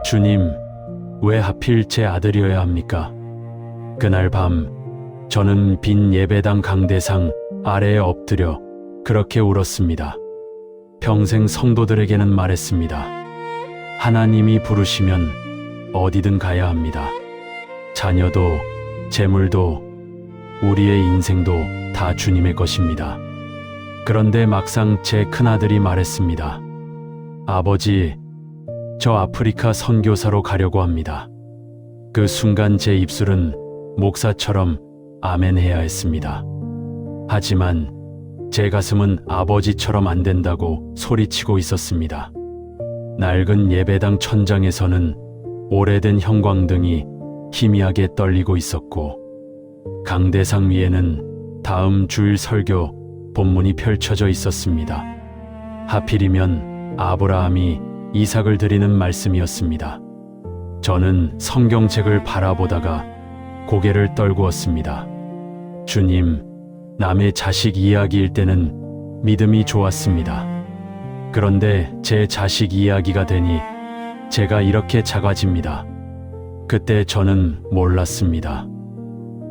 주님, 왜 하필 제 아들이어야 합니까? 그날 밤 저는 빈 예배당 강대상 아래에 엎드려 그렇게 울었습니다. 평생 성도들에게는 말했습니다. 하나님이 부르시면 어디든 가야 합니다. 자녀도 재물도 우리의 인생도 다 주님의 것입니다. 그런데 막상 제 큰아들이 말했습니다. 아버지, 저 아프리카 선교사로 가려고 합니다. 그 순간 제 입술은 목사처럼 아멘해야 했습니다. 하지만 제 가슴은 아버지처럼 안 된다고 소리치고 있었습니다. 낡은 예배당 천장에서는 오래된 형광등이 희미하게 떨리고 있었고 강대상 위에는 다음 주일 설교 본문이 펼쳐져 있었습니다. 하필이면 아브라함이 이삭을 드리는 말씀이었습니다. 저는 성경책을 바라보다가 고개를 떨구었습니다. 주님, 남의 자식 이야기일 때는 믿음이 좋았습니다. 그런데 제 자식 이야기가 되니 제가 이렇게 작아집니다. 그때 저는 몰랐습니다.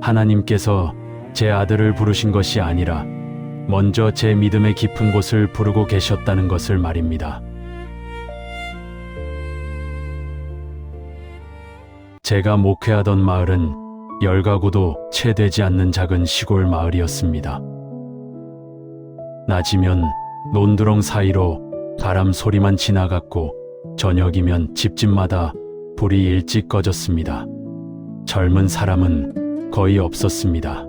하나님께서 제 아들을 부르신 것이 아니라 먼저 제 믿음의 깊은 곳을 부르고 계셨다는 것을 말입니다. 제가 목회하던 마을은 열가구도 채 되지 않는 작은 시골 마을이었습니다. 낮이면 논두렁 사이로 바람 소리만 지나갔고 저녁이면 집집마다 불이 일찍 꺼졌습니다. 젊은 사람은 거의 없었습니다.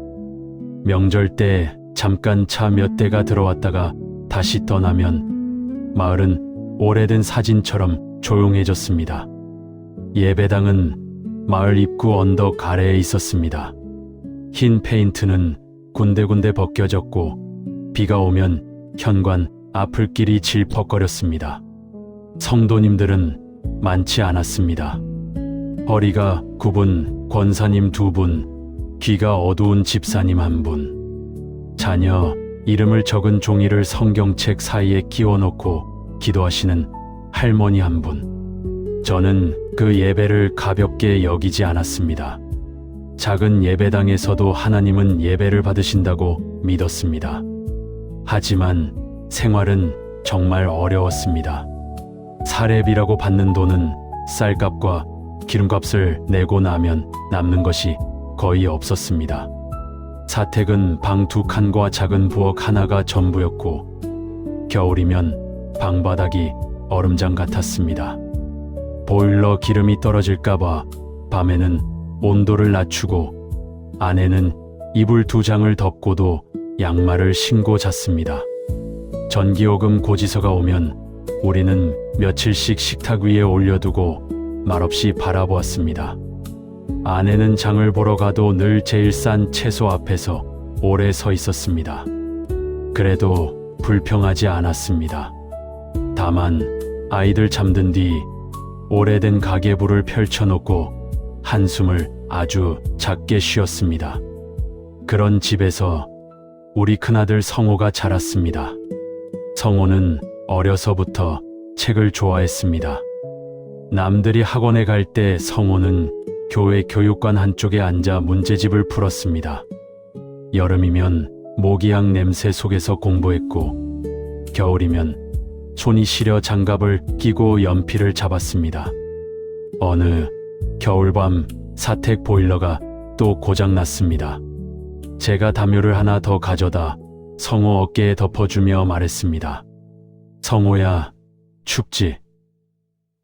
명절 때 잠깐 차 몇 대가 들어왔다가 다시 떠나면 마을은 오래된 사진처럼 조용해졌습니다. 예배당은 마을 입구 언덕 아래에 있었습니다. 흰 페인트는 군데군데 벗겨졌고 비가 오면 현관 앞을 길이 질퍽거렸습니다. 성도님들은 많지 않았습니다. 허리가 굽은 권사님 2분, 귀가 어두운 집사님 1분, 자녀 이름을 적은 종이를 성경책 사이에 끼워놓고 기도하시는 할머니 1분. 저는 그 예배를 가볍게 여기지 않았습니다. 작은 예배당에서도 하나님은 예배를 받으신다고 믿었습니다. 하지만 생활은 정말 어려웠습니다. 사례비라고 받는 돈은 쌀값과 기름값을 내고 나면 남는 것이 거의 없었습니다. 사택은 방 2칸과 작은 부엌 하나가 전부였고 겨울이면 방바닥이 얼음장 같았습니다. 보일러 기름이 떨어질까봐 밤에는 온도를 낮추고 아내는 이불 2장을 덮고도 양말을 신고 잤습니다. 전기요금 고지서가 오면 우리는 며칠씩 식탁 위에 올려두고 말없이 바라보았습니다. 아내는 장을 보러 가도 늘 제일 싼 채소 앞에서 오래 서 있었습니다. 그래도 불평하지 않았습니다. 다만 아이들 잠든 뒤 오래된 가계부를 펼쳐놓고 한숨을 아주 작게 쉬었습니다. 그런 집에서 우리 큰아들 성호가 자랐습니다. 성호는 어려서부터 책을 좋아했습니다. 남들이 학원에 갈 때 성호는 교회 교육관 한쪽에 앉아 문제집을 풀었습니다. 여름이면 모기향 냄새 속에서 공부했고 겨울이면 손이 시려 장갑을 끼고 연필을 잡았습니다. 어느 겨울밤 사택 보일러가 또 고장났습니다. 제가 담요를 하나 더 가져다 성호 어깨에 덮어주며 말했습니다. 성호야, 춥지?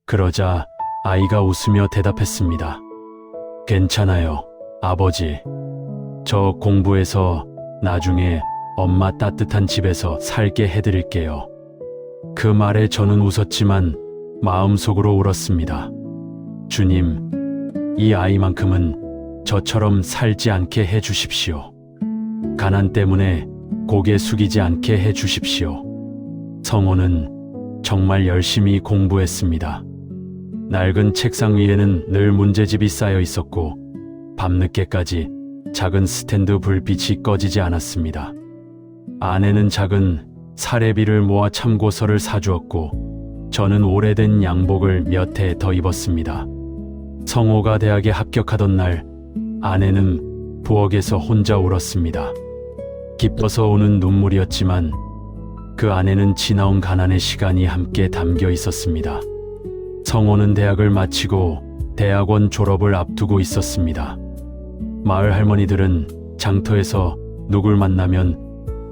그러자 아이가 웃으며 대답했습니다. 괜찮아요, 아버지. 저 공부해서 나중에 엄마 따뜻한 집에서 살게 해드릴게요. 그 말에 저는 웃었지만 마음속으로 울었습니다. 주님, 이 아이만큼은 저처럼 살지 않게 해주십시오. 가난 때문에 고개 숙이지 않게 해주십시오. 성호는 정말 열심히 공부했습니다. 낡은 책상 위에는 늘 문제집이 쌓여 있었고 밤늦게까지 작은 스탠드 불빛이 꺼지지 않았습니다. 아내는 작은 사례비를 모아 참고서를 사주었고 저는 오래된 양복을 몇 해 더 입었습니다. 성호가 대학에 합격하던 날 아내는 부엌에서 혼자 울었습니다. 기뻐서 우는 눈물이었지만 그 안에는 지나온 가난의 시간이 함께 담겨 있었습니다. 성호는 대학을 마치고 대학원 졸업을 앞두고 있었습니다. 마을 할머니들은 장터에서 누굴 만나면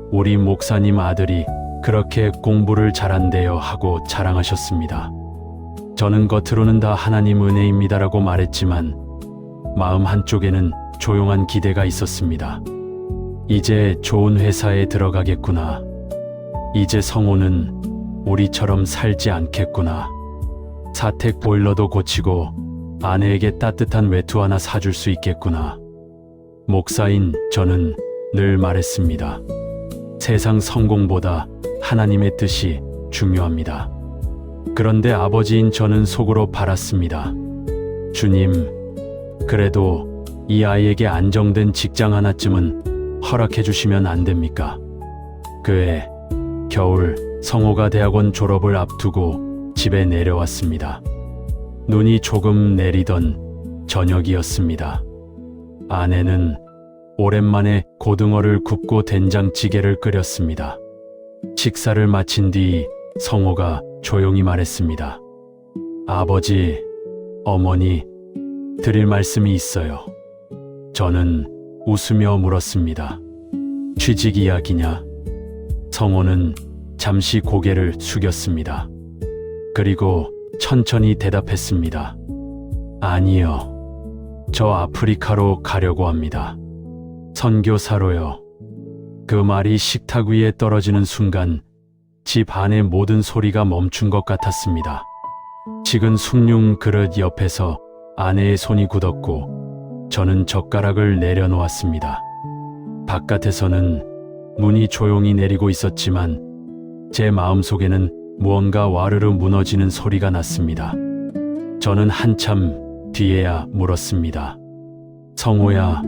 우리 목사님 아들이 그렇게 공부를 잘한대요 하고 자랑하셨습니다. 저는 겉으로는 다 하나님 은혜입니다라고 말했지만 마음 한쪽에는 조용한 기대가 있었습니다. 이제 좋은 회사에 들어가겠구나. 이제 성호는 우리처럼 살지 않겠구나. 사택 보일러도 고치고 아내에게 따뜻한 외투 하나 사줄 수 있겠구나. 목사인 저는 늘 말했습니다. 세상 성공보다 하나님의 뜻이 중요합니다. 그런데 아버지인 저는 속으로 바랐습니다. 주님, 그래도 이 아이에게 안정된 직장 하나쯤은 허락해 주시면 안 됩니까? 그해 겨울 성호가 대학원 졸업을 앞두고 집에 내려왔습니다. 눈이 조금 내리던 저녁이었습니다. 아내는 오랜만에 고등어를 굽고 된장찌개를 끓였습니다. 식사를 마친 뒤 성호가 조용히 말했습니다. 아버지, 어머니, 드릴 말씀이 있어요. 저는 웃으며 물었습니다. 취직 이야기냐? 성호는 잠시 고개를 숙였습니다. 그리고 천천히 대답했습니다. 아니요. 저 아프리카로 가려고 합니다. 선교사로요. 그 말이 식탁 위에 떨어지는 순간 집 안의 모든 소리가 멈춘 것 같았습니다. 식은 숭늉 그릇 옆에서 아내의 손이 굳었고 저는 젓가락을 내려놓았습니다. 바깥에서는 눈이 조용히 내리고 있었지만 제 마음속에는 무언가 와르르 무너지는 소리가 났습니다. 저는 한참 뒤에야 물었습니다. 성호야,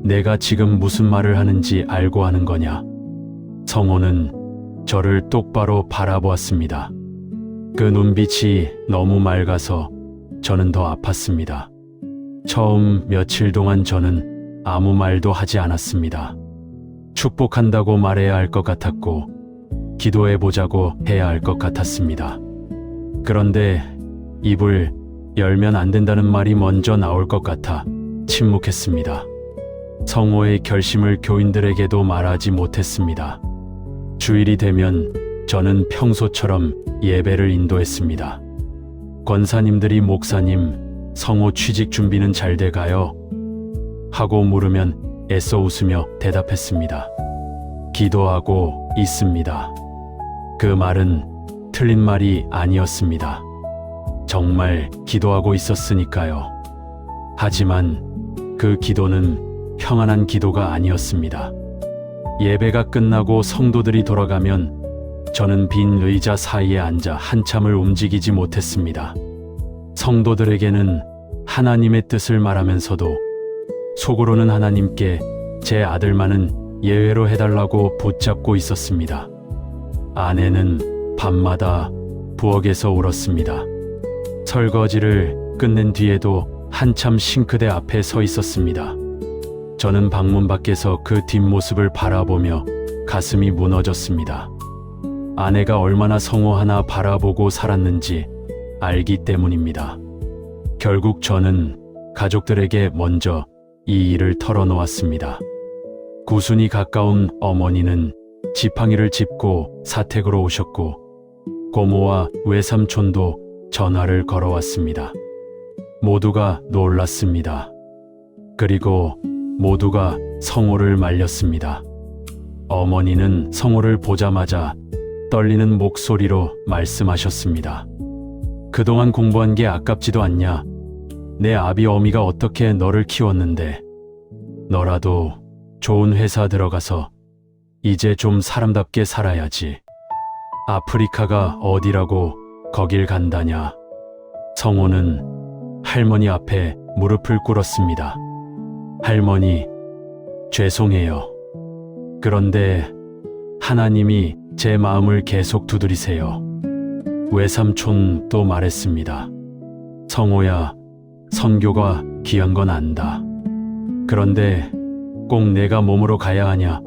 내가 지금 무슨 말을 하는지 알고 하는 거냐? 성호는 저를 똑바로 바라보았습니다. 그 눈빛이 너무 맑아서 저는 더 아팠습니다. 처음 며칠 동안 저는 아무 말도 하지 않았습니다. 축복한다고 말해야 할 것 같았고 기도해보자고 해야 할 것 같았습니다. 그런데 입을 열면 안 된다는 말이 먼저 나올 것 같아 침묵했습니다. 성호의 결심을 교인들에게도 말하지 못했습니다. 주일이 되면 저는 평소처럼 예배를 인도했습니다. 권사님들이 목사님, 성호 취직 준비는 잘 돼가요? 하고 물으면 애써 웃으며 대답했습니다. 기도하고 있습니다. 그 말은 틀린 말이 아니었습니다. 정말 기도하고 있었으니까요. 하지만 그 기도는 평안한 기도가 아니었습니다. 예배가 끝나고 성도들이 돌아가면 저는 빈 의자 사이에 앉아 한참을 움직이지 못했습니다. 성도들에게는 하나님의 뜻을 말하면서도 속으로는 하나님께 제 아들만은 예외로 해달라고 붙잡고 있었습니다. 아내는 밤마다 부엌에서 울었습니다. 설거지를 끝낸 뒤에도 한참 싱크대 앞에 서 있었습니다. 저는 방문 밖에서 그 뒷모습을 바라보며 가슴이 무너졌습니다. 아내가 얼마나 성호 하나 바라보고 살았는지 알기 때문입니다. 결국 저는 가족들에게 먼저 이 일을 털어놓았습니다. 구순이 가까운 어머니는 지팡이를 짚고 사택으로 오셨고 고모와 외삼촌도 전화를 걸어왔습니다. 모두가 놀랐습니다. 그리고 모두가 성호를 말렸습니다. 어머니는 성호를 보자마자 떨리는 목소리로 말씀하셨습니다. 그동안 공부한 게 아깝지도 않냐? 내 아비 어미가 어떻게 너를 키웠는데 너라도 좋은 회사 들어가서 이제 좀 사람답게 살아야지. 아프리카가 어디라고 거길 간다냐? 성호는 할머니 앞에 무릎을 꿇었습니다. 할머니, 죄송해요. 그런데 하나님이 제 마음을 계속 두드리세요. 외삼촌도 말했습니다. 성호야, 선교가 귀한 건 안다. 그런데 꼭 내가 몸으로 가야 하냐?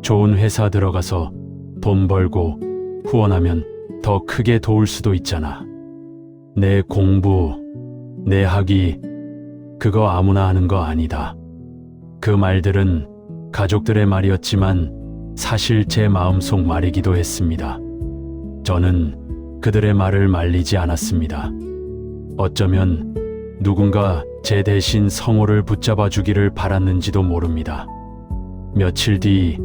좋은 회사 들어가서 돈 벌고 후원하면 더 크게 도울 수도 있잖아. 내 공부, 내 학위, 그거 아무나 하는 거 아니다. 그 말들은 가족들의 말이었지만 사실 제 마음속 말이기도 했습니다. 저는 그들의 말을 말리지 않았습니다. 어쩌면 누군가 제 대신 성호를 붙잡아 주기를 바랐는지도 모릅니다. 며칠 뒤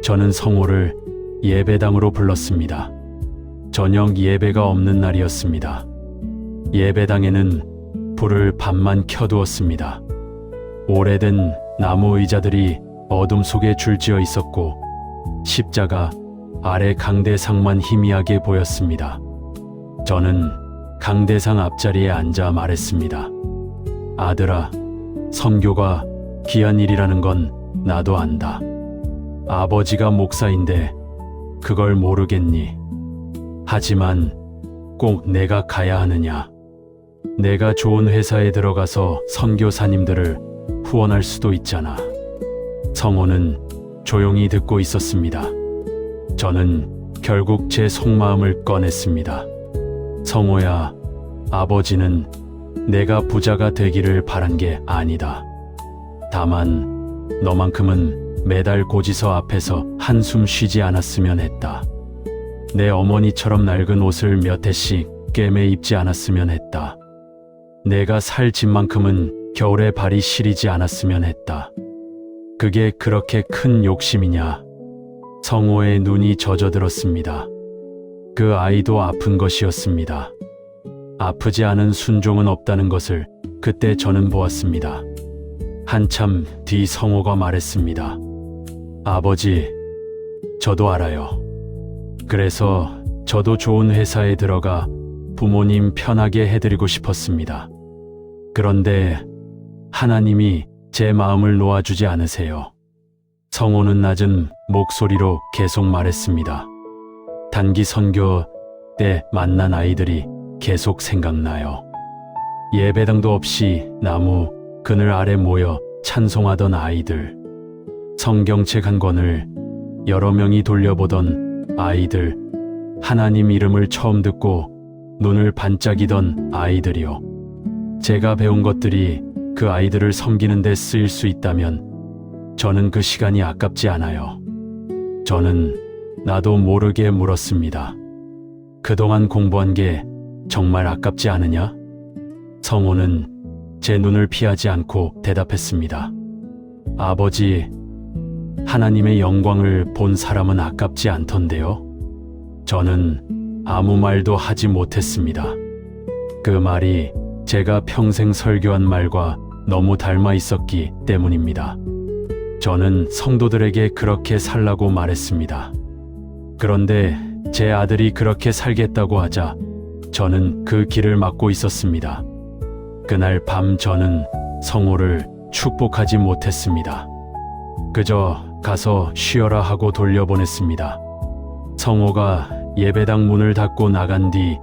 저는 성호를 예배당으로 불렀습니다. 저녁 예배가 없는 날이었습니다. 예배당에는 불을 반만 켜두었습니다. 오래된 나무 의자들이 어둠 속에 줄지어 있었고 십자가 아래 강대상만 희미하게 보였습니다. 저는 강대상 앞자리에 앉아 말했습니다. 아들아, 선교가 귀한 일이라는 건 나도 안다. 아버지가 목사인데 그걸 모르겠니? 하지만 꼭 내가 가야 하느냐? 내가 좋은 회사에 들어가서 선교사님들을 후원할 수도 있잖아. 성호는 조용히 듣고 있었습니다. 저는 결국 제 속마음을 꺼냈습니다. 성호야, 아버지는 내가 부자가 되기를 바란 게 아니다. 다만 너만큼은 매달 고지서 앞에서 한숨 쉬지 않았으면 했다. 내 어머니처럼 낡은 옷을 몇 해씩 꿰매 입지 않았으면 했다. 내가 살 집만큼은 겨울에 발이 시리지 않았으면 했다. 그게 그렇게 큰 욕심이냐? 성호의 눈이 젖어들었습니다. 그 아이도 아픈 것이었습니다. 아프지 않은 순종은 없다는 것을 그때 저는 보았습니다. 한참 뒤 성호가 말했습니다. 아버지, 저도 알아요. 그래서 저도 좋은 회사에 들어가 부모님 편하게 해드리고 싶었습니다. 그런데 하나님이 제 마음을 놓아주지 않으세요. 성호는 낮은 목소리로 계속 말했습니다. 단기 선교 때 만난 아이들이 계속 생각나요. 예배당도 없이 나무 그늘 아래 모여 찬송하던 아이들, 성경책 한 권을 여러 명이 돌려보던 아이들, 하나님 이름을 처음 듣고 눈을 반짝이던 아이들이요. 제가 배운 것들이 그 아이들을 섬기는 데 쓰일 수 있다면 저는 그 시간이 아깝지 않아요. 저는 나도 모르게 물었습니다. 그동안 공부한 게 정말 아깝지 않으냐? 성호는 제 눈을 피하지 않고 대답했습니다. 아버지, 하나님의 영광을 본 사람은 아깝지 않던데요? 저는 아무 말도 하지 못했습니다. 그 말이 제가 평생 설교한 말과 너무 닮아 있었기 때문입니다. 저는 성도들에게 그렇게 살라고 말했습니다. 그런데 제 아들이 그렇게 살겠다고 하자 저는 그 길을 막고 있었습니다. 그날 밤 저는 성호를 축복하지 못했습니다. 그저 가서 쉬어라 하고 돌려보냈습니다. 성호가 예배당 문을 닫고 나간 뒤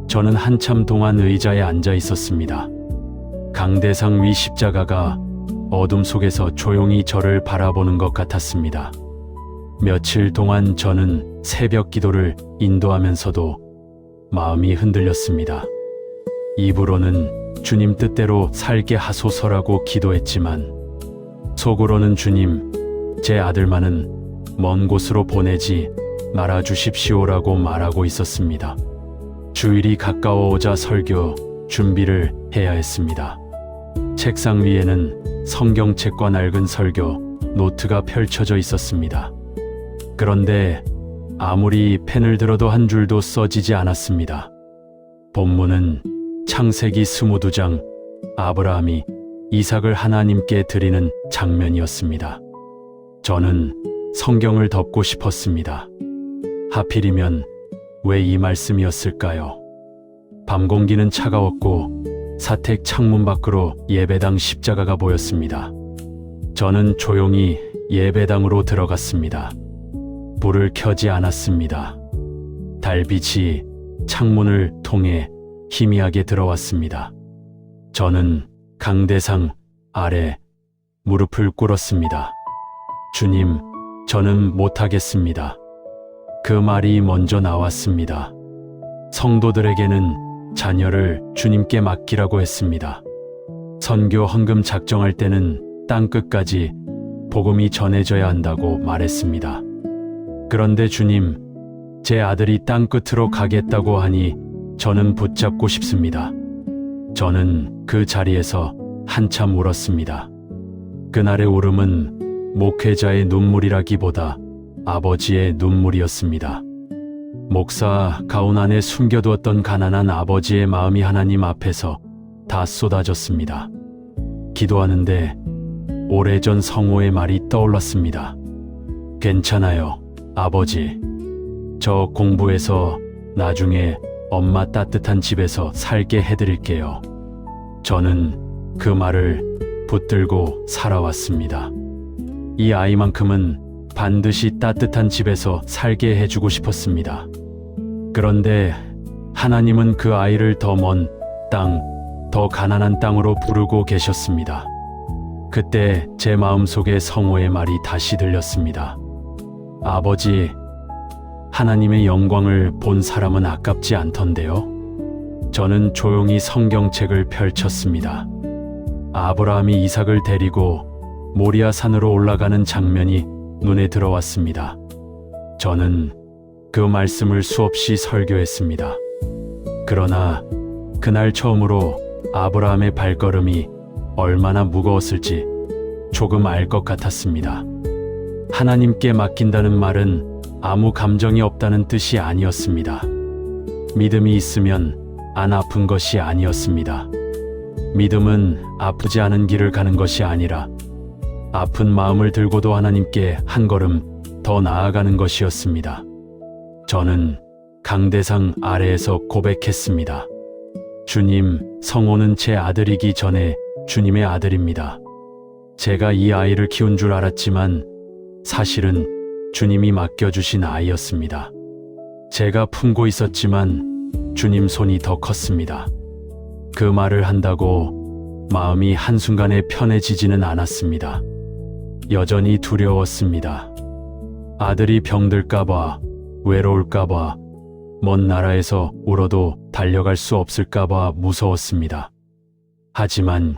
저는 한참 동안 의자에 앉아 있었습니다. 강대상 위 십자가가 어둠 속에서 조용히 저를 바라보는 것 같았습니다. 며칠 동안 저는 새벽 기도를 인도하면서도 마음이 흔들렸습니다. 입으로는 주님 뜻대로 살게 하소서라고 기도했지만 속으로는 주님, 제 아들만은 먼 곳으로 보내지 말아 주십시오라고 말하고 있었습니다. 주일이 가까워오자 설교 준비를 해야 했습니다. 책상 위에는 성경책과 낡은 설교 노트가 펼쳐져 있었습니다. 그런데 아무리 펜을 들어도 한 줄도 써지지 않았습니다. 본문은 창세기 22장 아브라함이 이삭을 하나님께 드리는 장면이었습니다. 저는 성경을 덮고 싶었습니다. 하필이면 왜 이 말씀이었을까요? 밤 공기는 차가웠고 사택 창문 밖으로 예배당 십자가가 보였습니다. 저는 조용히 예배당으로 들어갔습니다. 불을 켜지 않았습니다. 달빛이 창문을 통해 희미하게 들어왔습니다. 저는 강대상 아래 무릎을 꿇었습니다. 주님, 저는 못하겠습니다. 그 말이 먼저 나왔습니다. 성도들에게는 자녀를 주님께 맡기라고 했습니다. 선교 헌금 작정할 때는 땅 끝까지 복음이 전해져야 한다고 말했습니다. 그런데 주님, 제 아들이 땅 끝으로 가겠다고 하니 저는 붙잡고 싶습니다. 저는 그 자리에서 한참 울었습니다. 그날의 울음은 목회자의 눈물이라기보다 아버지의 눈물이었습니다. 목사 가운 안에 숨겨두었던 가난한 아버지의 마음이 하나님 앞에서 다 쏟아졌습니다. 기도하는데 오래전 성호의 말이 떠올랐습니다. 괜찮아요, 아버지. 저 공부해서 나중에 엄마 따뜻한 집에서 살게 해드릴게요. 저는 그 말을 붙들고 살아왔습니다. 이 아이만큼은 반드시 따뜻한 집에서 살게 해주고 싶었습니다. 그런데 하나님은 그 아이를 더 먼 땅, 더 가난한 땅으로 부르고 계셨습니다. 그때 제 마음속에 성호의 말이 다시 들렸습니다. 아버지, 하나님의 영광을 본 사람은 아깝지 않던데요? 저는 조용히 성경책을 펼쳤습니다. 아브라함이 이삭을 데리고 모리아 산으로 올라가는 장면이 눈에 들어왔습니다. 저는 그 말씀을 수없이 설교했습니다. 그러나 그날 처음으로 아브라함의 발걸음이 얼마나 무거웠을지 조금 알 것 같았습니다. 하나님께 맡긴다는 말은 아무 감정이 없다는 뜻이 아니었습니다. 믿음이 있으면 안 아픈 것이 아니었습니다. 믿음은 아프지 않은 길을 가는 것이 아니라 아픈 마음을 들고도 하나님께 한 걸음 더 나아가는 것이었습니다. 저는 강대상 아래에서 고백했습니다. 주님, 성호는 제 아들이기 전에 주님의 아들입니다. 제가 이 아이를 키운 줄 알았지만 사실은 주님이 맡겨주신 아이였습니다. 제가 품고 있었지만 주님 손이 더 컸습니다. 그 말을 한다고 마음이 한순간에 편해지지는 않았습니다. 여전히 두려웠습니다. 아들이 병들까봐, 외로울까봐, 먼 나라에서 울어도 달려갈 수 없을까봐 무서웠습니다. 하지만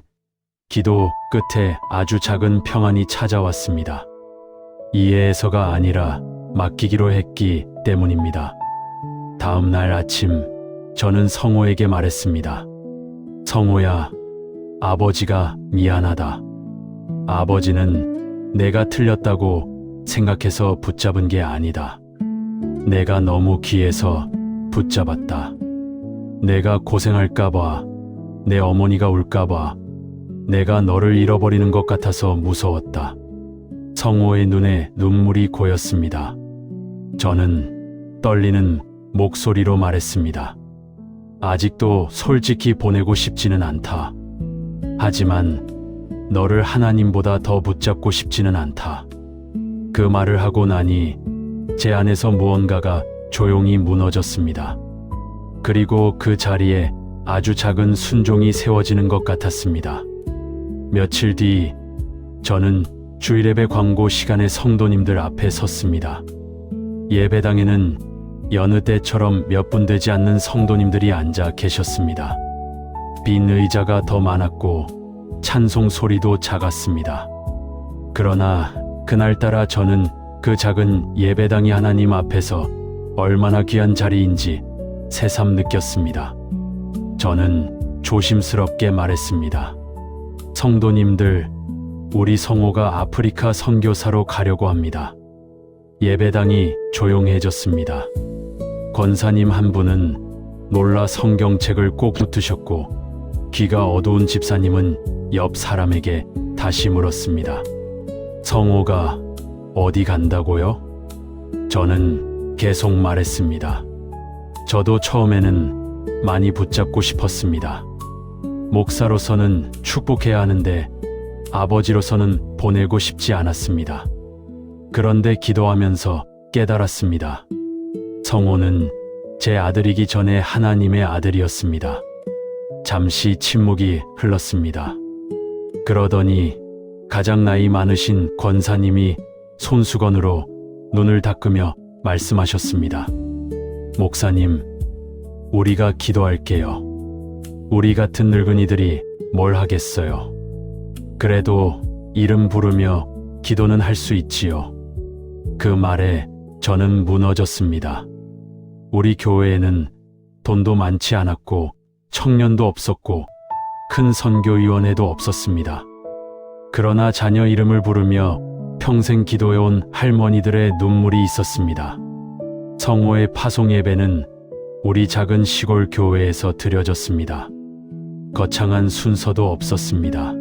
기도 끝에 아주 작은 평안이 찾아왔습니다. 이해해서가 아니라 맡기기로 했기 때문입니다. 다음 날 아침, 저는 성호에게 말했습니다. 성호야, 아버지가 미안하다. 아버지는 내가 틀렸다고 생각해서 붙잡은 게 아니다. 내가 너무 귀해서 붙잡았다. 내가 고생할까봐, 내 어머니가 울까봐, 내가 너를 잃어버리는 것 같아서 무서웠다. 성호의 눈에 눈물이 고였습니다. 저는 떨리는 목소리로 말했습니다. 아직도 솔직히 보내고 싶지는 않다. 하지만 너를 하나님보다 더 붙잡고 싶지는 않다. 그 말을 하고 나니 제 안에서 무언가가 조용히 무너졌습니다. 그리고 그 자리에 아주 작은 순종이 세워지는 것 같았습니다. 며칠 뒤 저는 주일예배 광고 시간에 성도님들 앞에 섰습니다. 예배당에는 여느 때처럼 몇 분 되지 않는 성도님들이 앉아 계셨습니다. 빈 의자가 더 많았고 찬송 소리도 작았습니다. 그러나 그날따라 저는 그 작은 예배당이 하나님 앞에서 얼마나 귀한 자리인지 새삼 느꼈습니다. 저는 조심스럽게 말했습니다. 성도님들, 우리 성호가 아프리카 선교사로 가려고 합니다. 예배당이 조용해졌습니다. 권사님 한 분은 놀라 성경책을 꼭 붙으셨고 귀가 어두운 집사님은 옆 사람에게 다시 물었습니다. 성호가 어디 간다고요? 저는 계속 말했습니다. 저도 처음에는 많이 붙잡고 싶었습니다. 목사로서는 축복해야 하는데 아버지로서는 보내고 싶지 않았습니다. 그런데 기도하면서 깨달았습니다. 성호는 제 아들이기 전에 하나님의 아들이었습니다. 잠시 침묵이 흘렀습니다. 그러더니 가장 나이 많으신 권사님이 손수건으로 눈을 닦으며 말씀하셨습니다. 목사님, 우리가 기도할게요. 우리 같은 늙은이들이 뭘 하겠어요. 그래도 이름 부르며 기도는 할 수 있지요. 그 말에 저는 무너졌습니다. 우리 교회에는 돈도 많지 않았고 청년도 없었고 큰 선교위원회도 없었습니다. 그러나 자녀 이름을 부르며 평생 기도해온 할머니들의 눈물이 있었습니다. 성호의 파송 예배는 우리 작은 시골 교회에서 드려졌습니다. 거창한 순서도 없었습니다.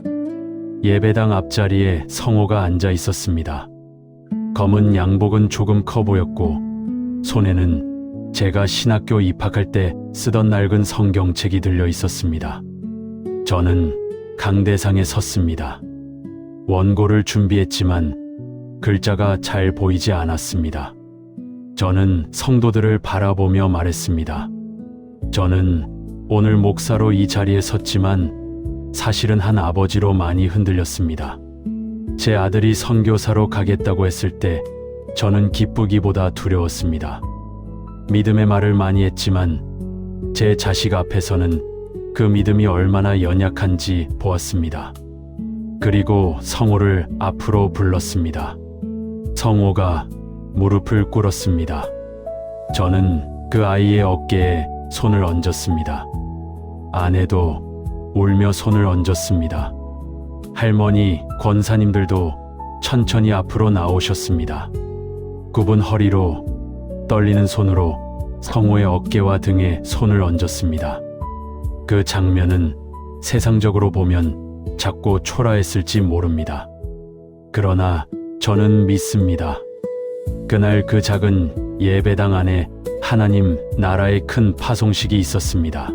예배당 앞자리에 성호가 앉아 있었습니다. 검은 양복은 조금 커 보였고 손에는 제가 신학교 입학할 때 쓰던 낡은 성경책이 들려 있었습니다. 저는 강대상에 섰습니다. 원고를 준비했지만 글자가 잘 보이지 않았습니다. 저는 성도들을 바라보며 말했습니다. 저는 오늘 목사로 이 자리에 섰지만 사실은 한 아버지로 많이 흔들렸습니다. 제 아들이 선교사로 가겠다고 했을 때 저는 기쁘기보다 두려웠습니다. 믿음의 말을 많이 했지만 제 자식 앞에서는 그 믿음이 얼마나 연약한지 보았습니다. 그리고 성호를 앞으로 불렀습니다. 성호가 무릎을 꿇었습니다. 저는 그 아이의 어깨에 손을 얹었습니다. 아내도 울며 손을 얹었습니다. 할머니, 권사님들도 천천히 앞으로 나오셨습니다. 굽은 허리로 떨리는 손으로 성호의 어깨와 등에 손을 얹었습니다. 그 장면은 세상적으로 보면 작고 초라했을지 모릅니다. 그러나 저는 믿습니다. 그날 그 작은 예배당 안에 하나님 나라의 큰 파송식이 있었습니다.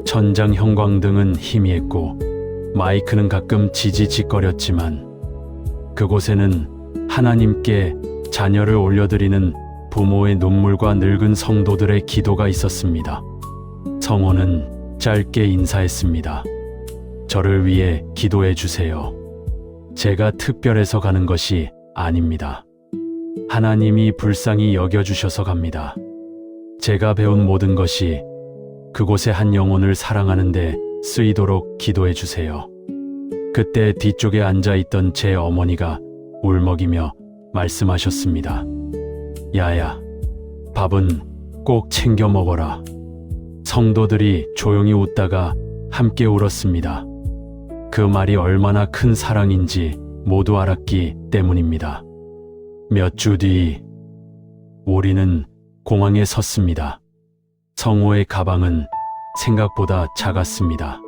천장 형광등은 희미했고 마이크는 가끔 지지직거렸지만 그곳에는 하나님께 자녀를 올려드리는 부모의 눈물과 늙은 성도들의 기도가 있었습니다. 성호는 짧게 인사했습니다. 저를 위해 기도해 주세요. 제가 특별해서 가는 것이 아닙니다. 하나님이 불쌍히 여겨주셔서 갑니다. 제가 배운 모든 것이 그곳의 한 영혼을 사랑하는 데 쓰이도록 기도해 주세요. 그때 뒤쪽에 앉아있던 제 어머니가 울먹이며 말씀하셨습니다. 야야, 밥은 꼭 챙겨 먹어라. 성도들이 조용히 웃다가 함께 울었습니다. 그 말이 얼마나 큰 사랑인지 모두 알았기 때문입니다. 몇 주 뒤 우리는 공항에 섰습니다. 성호의 가방은 생각보다 작았습니다.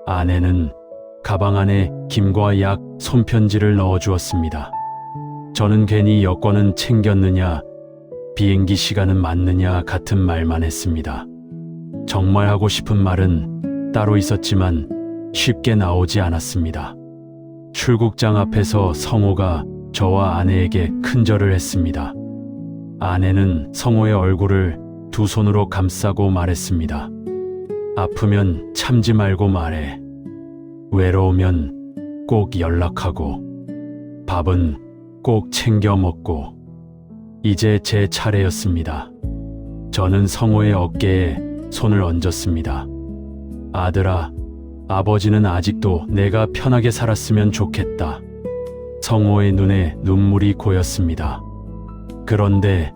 아내는 가방 안에 김과 약, 손편지를 넣어주었습니다. 저는 괜히 여권은 챙겼느냐, 비행기 시간은 맞느냐 같은 말만 했습니다. 정말 하고 싶은 말은 따로 있었지만 쉽게 나오지 않았습니다. 출국장 앞에서 성호가 저와 아내에게 큰절을 했습니다. 아내는 성호의 얼굴을 두 손으로 감싸고 말했습니다. 아프면 참지 말고 말해. 외로우면 꼭 연락하고 밥은 꼭 챙겨 먹고. 이제 제 차례였습니다. 저는 성호의 어깨에 손을 얹었습니다. 아들아, 아버지는 아직도 내가 편하게 살았으면 좋겠다. 성호의 눈에 눈물이 고였습니다. 그런데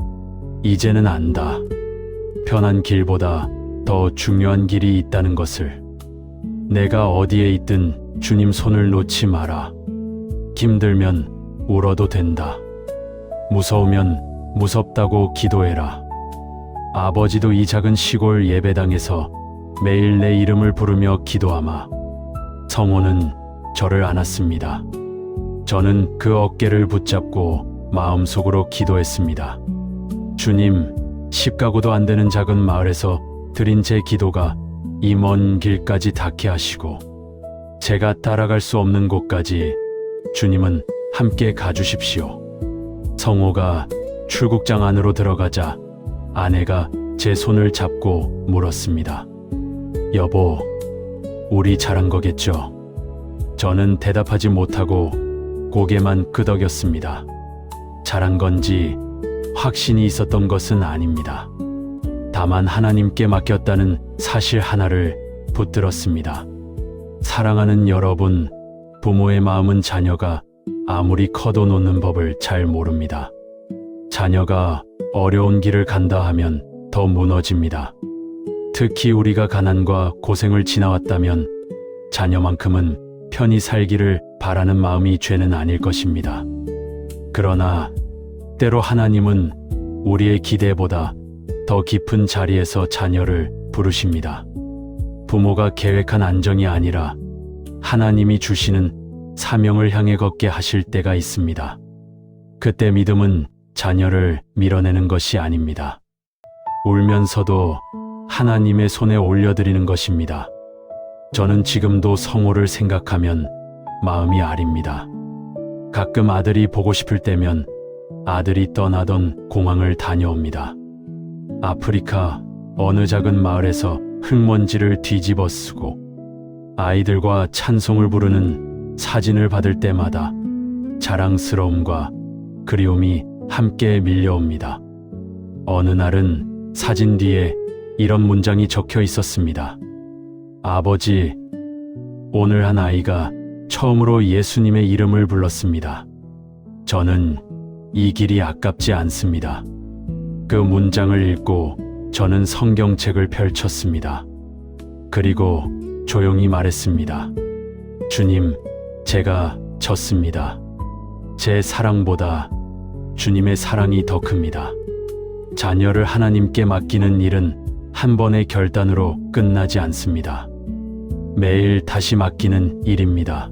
이제는 안다. 편한 길보다 더 중요한 길이 있다는 것을. 내가 어디에 있든 주님 손을 놓지 마라. 힘들면 울어도 된다. 무서우면 무섭다고 기도해라. 아버지도 이 작은 시골 예배당에서 매일 내 이름을 부르며 기도하마. 성호는 저를 안았습니다. 저는 그 어깨를 붙잡고 마음속으로 기도했습니다. 주님, 십가구도 안 되는 작은 마을에서 드린 제 기도가 이 먼 길까지 닿게 하시고 제가 따라갈 수 없는 곳까지 주님은 함께 가주십시오. 성호가 출국장 안으로 들어가자 아내가 제 손을 잡고 물었습니다. 여보, 우리 잘한 거겠죠? 저는 대답하지 못하고 고개만 끄덕였습니다. 잘한 건지 확신이 있었던 것은 아닙니다. 다만 하나님께 맡겼다는 사실 하나를 붙들었습니다. 사랑하는 여러분, 부모의 마음은 자녀가 아무리 커도 놓는 법을 잘 모릅니다. 자녀가 어려운 길을 간다 하면 더 무너집니다. 특히 우리가 가난과 고생을 지나왔다면 자녀만큼은 편히 살기를 바라는 마음이 죄는 아닐 것입니다. 그러나 때로 하나님은 우리의 기대보다 더 깊은 자리에서 자녀를 부르십니다. 부모가 계획한 안정이 아니라 하나님이 주시는 사명을 향해 걷게 하실 때가 있습니다. 그때 믿음은 자녀를 밀어내는 것이 아닙니다. 울면서도 하나님의 손에 올려드리는 것입니다. 저는 지금도 성호를 생각하면 마음이 아립니다. 가끔 아들이 보고 싶을 때면 아들이 떠나던 공항을 다녀옵니다. 아프리카 어느 작은 마을에서 흙먼지를 뒤집어 쓰고 아이들과 찬송을 부르는 사진을 받을 때마다 자랑스러움과 그리움이 함께 밀려옵니다. 어느 날은 사진 뒤에 이런 문장이 적혀 있었습니다. 아버지, 오늘 한 아이가 처음으로 예수님의 이름을 불렀습니다. 저는 이 길이 아깝지 않습니다. 그 문장을 읽고 저는 성경책을 펼쳤습니다. 그리고 조용히 말했습니다. 주님, 제가 졌습니다. 제 사랑보다 주님의 사랑이 더 큽니다. 자녀를 하나님께 맡기는 일은 한 번의 결단으로 끝나지 않습니다. 매일 다시 맡기는 일입니다.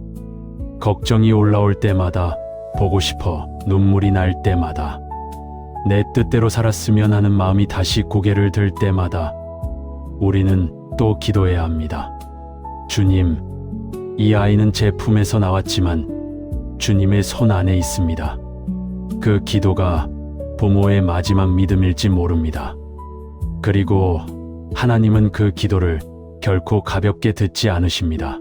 걱정이 올라올 때마다, 보고 싶어 눈물이 날 때마다, 내 뜻대로 살았으면 하는 마음이 다시 고개를 들 때마다 우리는 또 기도해야 합니다. 주님, 이 아이는 제 품에서 나왔지만 주님의 손 안에 있습니다. 그 기도가 부모의 마지막 믿음일지 모릅니다. 그리고 하나님은 그 기도를 결코 가볍게 듣지 않으십니다.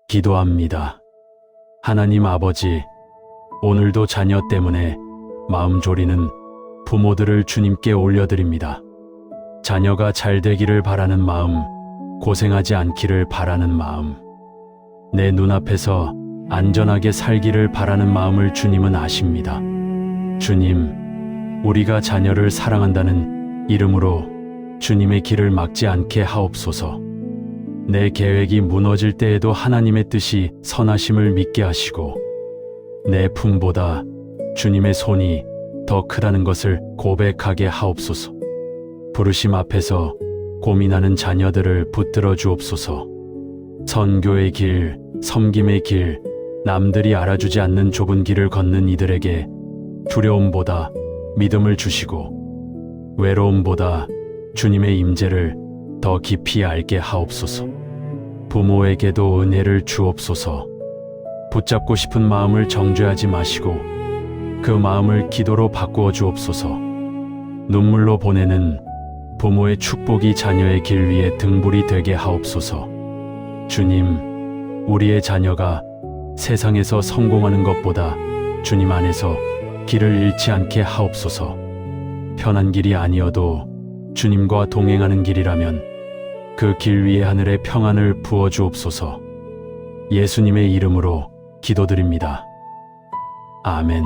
기도합니다. 하나님 아버지, 오늘도 자녀 때문에 마음 졸이는 부모들을 주님께 올려드립니다. 자녀가 잘 되기를 바라는 마음, 고생하지 않기를 바라는 마음, 내 눈앞에서 안전하게 살기를 바라는 마음을 주님은 아십니다. 주님, 우리가 자녀를 사랑한다는 이름으로 주님의 길을 막지 않게 하옵소서. 내 계획이 무너질 때에도 하나님의 뜻이 선하심을 믿게 하시고 내 품보다 주님의 손이 더 크다는 것을 고백하게 하옵소서. 부르심 앞에서 고민하는 자녀들을 붙들어 주옵소서. 선교의 길, 섬김의 길, 남들이 알아주지 않는 좁은 길을 걷는 이들에게 두려움보다 믿음을 주시고 외로움보다 주님의 임재를 더 깊이 알게 하옵소서. 부모에게도 은혜를 주옵소서. 붙잡고 싶은 마음을 정죄하지 마시고 그 마음을 기도로 바꾸어 주옵소서. 눈물로 보내는 부모의 축복이 자녀의 길 위에 등불이 되게 하옵소서. 주님, 우리의 자녀가 세상에서 성공하는 것보다 주님 안에서 길을 잃지 않게 하옵소서. 편한 길이 아니어도 주님과 동행하는 길이라면 그 길 위에 하늘의 평안을 부어 주옵소서. 예수님의 이름으로 기도드립니다. 아멘.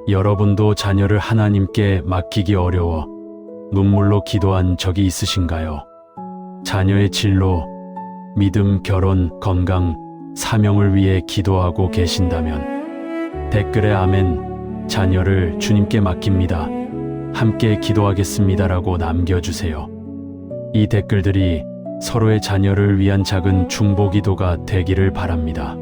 여러분도 자녀를 하나님께 맡기기 어려워 눈물로 기도한 적이 있으신가요? 자녀의 진로, 믿음, 결혼, 건강, 사명을 위해 기도하고 계신다면 댓글에 아멘, 자녀를 주님께 맡깁니다. 함께 기도하겠습니다라고 남겨주세요. 이 댓글들이 서로의 자녀를 위한 작은 중보기도가 되기를 바랍니다.